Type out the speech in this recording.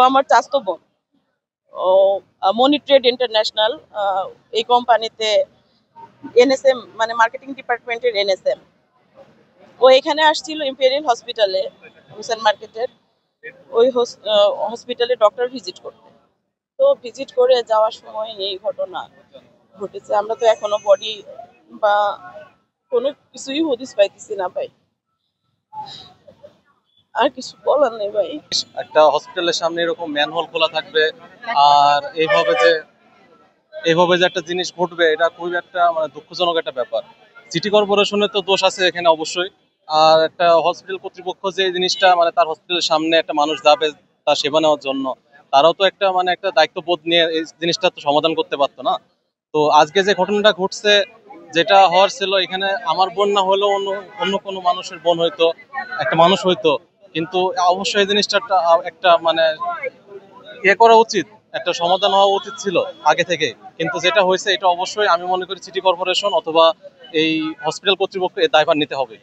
আমার চাচাতো বোন। ও মনি ট্রেড ইন্টারন্যাশনাল এই কোম্পানিতে এনএসএম মানে মার্কেটিং ডিপার্টমেন্টের এনএসএম। ও এখানে আসছিল ইম্পেরিয়াল হসপিটালে, হুসেন মার্কেটের ওই হসপিটালে ডক্টর ভিজিট করতে। তো ভিজিট করে যাওয়ার সময় এই ঘটনা ঘটেছে। আমরা তো এখনো বডি বা কোনো কিছুই হদিস পাইতেছি না ভাই, আর কিছু বলার নেই ভাই। একটা হসপিটালের সামনে এরকম ম্যানহোল খোলা থাকবে আর এইভাবে যে একটা জিনিস ঘটবে, এটা খুবই একটা মানে দুঃখজনক একটা ব্যাপার। সিটি কর্পোরেশনের তো দোষ আছে এখানে অবশ্যই। আর একটা হসপিটাল কর্তৃপক্ষ যে এই জিনিসটা মানে তার হসপিটালের সামনে একটা মানুষ যাবে তার সেবা নেওয়ার জন্য, তারাও তো একটা মানে একটা দায়িত্ববোধ নিয়ে এই জিনিসটা তো সমাধান করতে পারতো না। তো আজকে যে ঘটনাটা ঘটছে, যেটা হওয়ার ছিল এখানে আমার বোন না হলেও অন্য অন্য কোনো মানুষের বোন হইতো, একটা মানুষ হইতো। কিন্তু অবশ্যই এই জিনিসটা একটা মানে করা উচিত, একটা সমাধান হওয়া উচিত ছিল আগে থেকে। কিন্তু যেটা হয়েছে এটা অবশ্যই আমি মনে করি সিটি কর্পোরেশন অথবা এই হসপিটাল কর্তৃপক্ষ এর দায়ভার নিতে হবে।